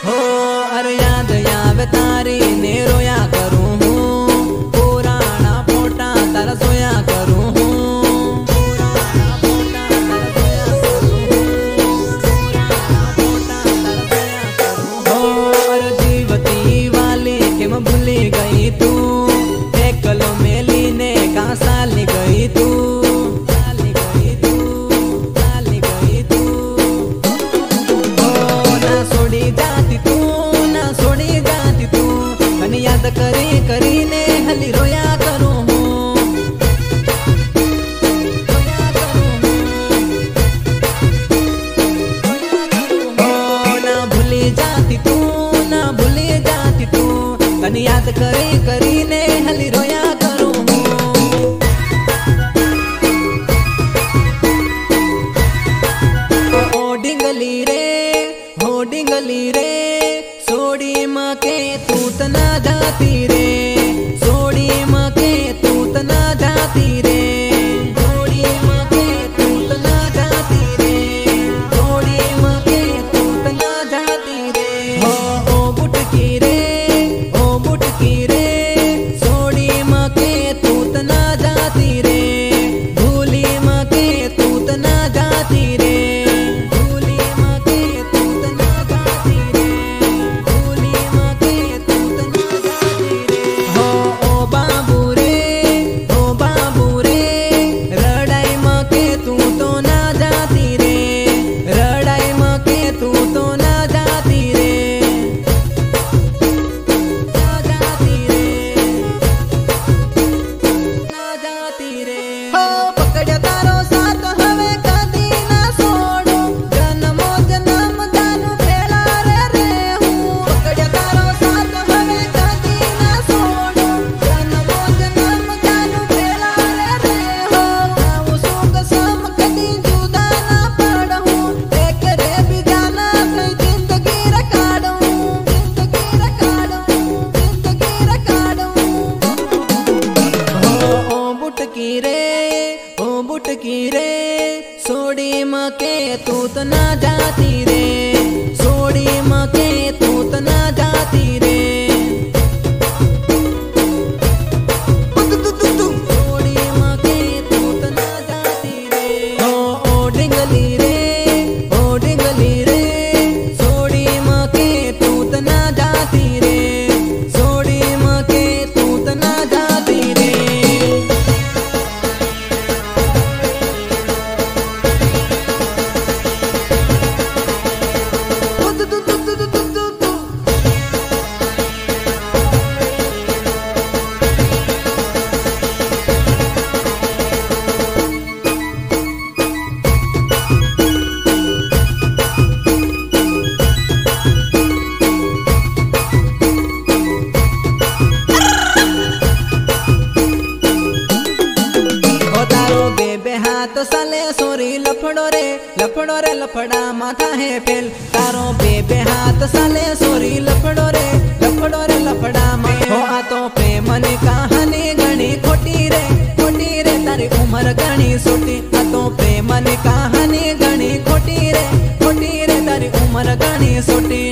हो अरे याद आवे तारी ने रोया करूं हूँ, पुराना फोटा तारा सोया करूं हूँ, भूली गई तू एकलो मेली ने कहाँ साली गई तू, साली गई तू, साली गई तू। ओ ना छोड़ी जाती तू, ना छोड़ी जाती तू, कनी याद करी करी ने हली रोया करूं हूँ, रोया करूं हूँ। ओ ना भूली जाती तू, ना भूली जाती तू, कनी याद करी करी ने हली रोया करूं हूँ। ओ डिंगली रे, हो डिंगली रे, सोड़ी माँ के तू तना जाती रे, सोड़ी माँ के तू तना जाती रे, सोड़ी माँ के तू तना जाती रे, सोड़ी माँ के तू तना जाती रे। हो ओ बुटकी रे, बुटकी रे, सोड़ी माँ के तू तना जाती रे, भूली माँ के तू तना जाती रे, भूली माँ के तू तना जाती रे, भूली माँ के तू तना जाती रे। हो ओ बाबू रे, ओ बाबू रे, रड़ाई माँ के तू तो ना जाती रे, रड़ाई माँ के तू तो ना जाती रे, बुटकी रे, सोड़ी माँ के तू तो ना जाती रे, सोड़ी माँ के तू तो ना जाती रे, सोड़ी माँ के तू तो ना जाती रे। ओ डिंगली रे, ओ डिंगली रे, सोड़ी माँ के तू तो ना जाती रे, सोड़ी माँ के तू तो ना जाती रे। तो साले सोरी लफड़ो रे, लफड़ो रे लफड़ा माथा है फेल, तारो बेबे हाथ साले सोरी लफड़ो रे, लफड़ो रे लफड़ा हो आ तो प्रेम ने कहानी घनी खोटी रे, खोटी रे, तारी उम्र घनी सोटी, आ तो प्रेम ने कहानी घनी खोटी रे, खोटी रे, तारी उम्र घनी सोटी।